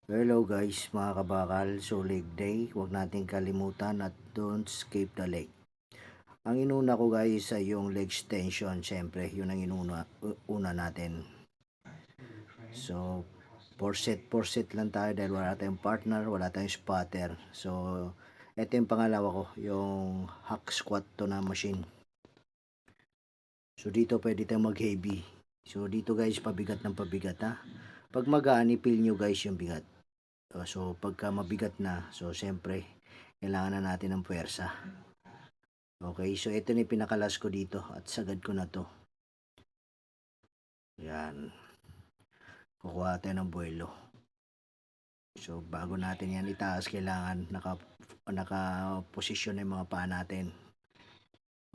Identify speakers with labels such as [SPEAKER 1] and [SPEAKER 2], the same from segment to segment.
[SPEAKER 1] Hello guys mga kabakal, so leg day, huwag natin kalimutan at don't skip the leg. Ang inuna ko guys ay yung leg extension, syempre yun ang una natin. So 4 set lang tayo dahil wala tayong partner, wala tayong spotter. So ito yung pangalawa ko, yung hack squat to na machine. So dito pwede tayong mag heavy. So dito guys pabigat ng pabigat ha. Pag magaan, i-feel nyo guys yung bigat. So pagka mabigat na, so siyempre kailangan na natin ng puwersa. Okay, so ito na yung pinakalas ko dito at sagad ko na to. Yan. Kukuha tayo ng buwelo. So bago natin yan itaas, kailangan naka-posisyon yung mga paa natin.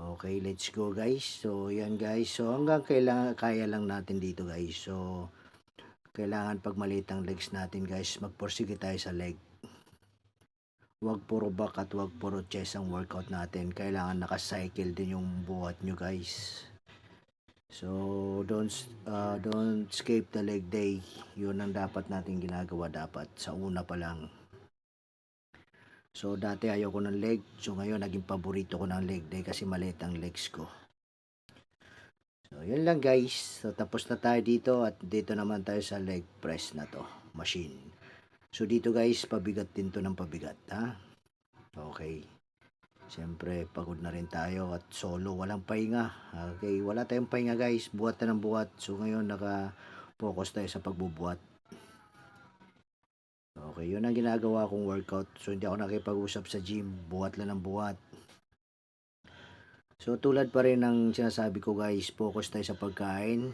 [SPEAKER 1] Okay, let's go guys. So yan guys. So hanggang kaya lang natin dito guys. So kailangan pag maliit ang legs natin guys, magporsige tayo sa leg. Huwag puro back at huwag puro chest ang workout natin. Kailangan naka-cycle din yung buhat nyo guys. So don't skip the leg day. Yun ang dapat natin ginagawa dapat sa una pa lang. So dati ayaw ko ng leg. So ngayon naging paborito ko ng leg day kasi maliit ang legs ko. So yun lang guys. So tapos na tayo dito at dito naman tayo sa leg press na to. Machine. So dito guys, pabigat din to ng pabigat ha. Okay. Siyempre, pagod na rin tayo at solo, walang pahinga. Okay, wala tayong pahinga guys, buhat na ng buhat. So ngayon, naka-focus tayo sa pagbubuhat. Okay, yun ang ginagawa kong workout. So hindi ako nakipag-usap sa gym, buhat lang ng buhat. So tulad pa rin ng sinasabi ko guys, focus tayo sa pagkain.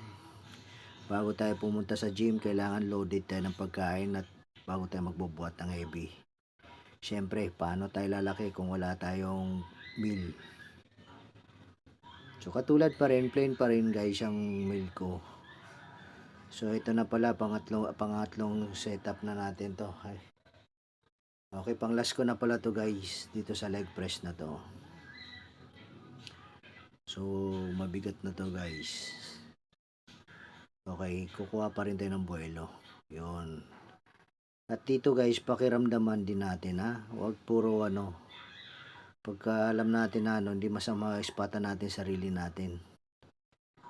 [SPEAKER 1] Bago tayo pumunta sa gym, kailangan loaded tayo ng pagkain at bago tayo magbubuhat ng heavy. Siyempre, paano tayo lalaki kung wala tayong meal? So katulad pa rin, plain pa rin guys ang meal ko. So ito na pala pangatlong setup na natin to. Okay, pang last ko na pala to guys dito sa leg press na to. So mabigat na to guys. Okay, kukuha pa rin tayo ng buwelo. Yun. At dito guys, pakiramdaman din natin ha. Huwag puro pagka alam natin na hindi masama ispatan natin sarili natin.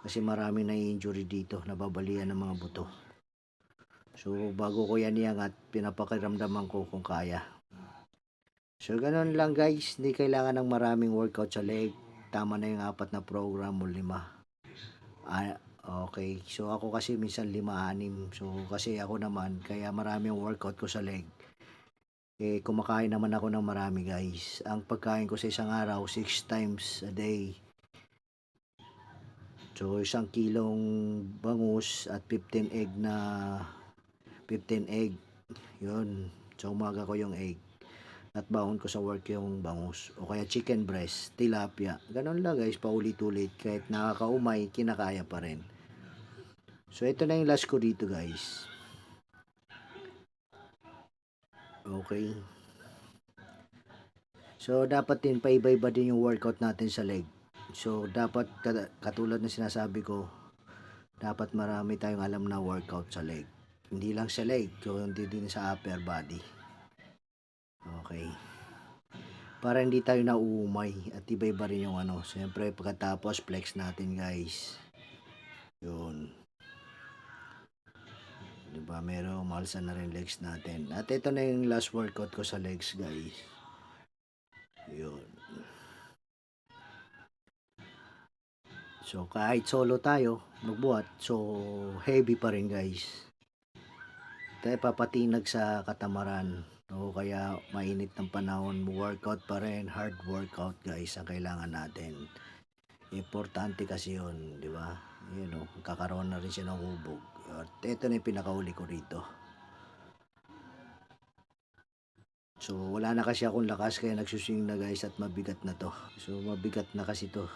[SPEAKER 1] Kasi marami na injury dito, nababalian ng mga buto. So bago ko yan iangat, pinapakiramdaman ko kung kaya. So ganun lang guys, hindi kailangan ng maraming workout sa leg. Tama na yung 4 na program o 5. Okay, so ako kasi minsan 5-6. So kasi ako naman, kaya marami yung workout ko sa leg. Kumakain naman ako ng marami guys. Ang pagkain ko sa isang araw, 6 times a day. So 1 kilong bangus at 15 egg na 15 egg. Yun. So umaga ko yung egg. At baon ko sa work yung bangus. O kaya chicken breast, tilapia. Ganon lang guys, paulit-ulit. Kahit nakakaumay, kinakaya pa rin. So ito na yung last ko dito guys. Okay. So dapat din paiba-iba din yung workout natin sa leg. So dapat katulad ng sinasabi ko, dapat marami tayong alam na workout sa leg. Hindi lang sa leg, kundi din sa upper body. Okay. Para hindi tayo nauumay at iba-iba rin yung siyempre pagkatapos flex natin guys. Yun. Diba, meron umalsa na rin legs natin. At ito na yung last workout ko sa legs guys. Yun. So kahit solo tayo magbuhat, so heavy pa rin guys. Tayo papatinag sa katamaran. O kaya mainit ng panahon, workout pa rin, hard workout guys ang kailangan natin. Importante kasi yun, di ba? Kakaroon na rin siya ng hubog. At ito na yung pinakahuli ko rito. So wala na kasi akong lakas kaya nagsuswing na guys at mabigat na to. So mabigat na kasi to.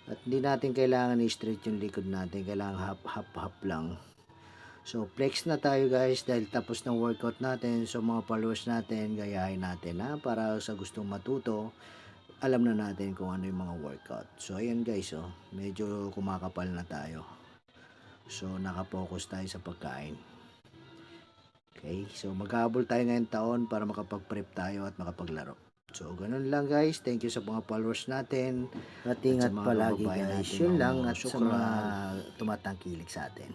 [SPEAKER 1] At hindi natin kailangan i-stretch yung likod natin. Kailangan hap lang. So flex na tayo guys dahil tapos ng workout natin. So mga followers natin, gayahin natin para sa gustong matuto, alam na natin kung ano yung mga workout. So ayan guys, medyo kumakapal na tayo. So nakapokus tayo sa pagkain. Okay? So, maghahabol tayo ngayong taon para makapag-prep tayo at makapaglaro. So, ganun lang guys. Thank you sa mga followers natin. At ingat palagi guys. Yun lang at sa mga tumatangkilik sa atin.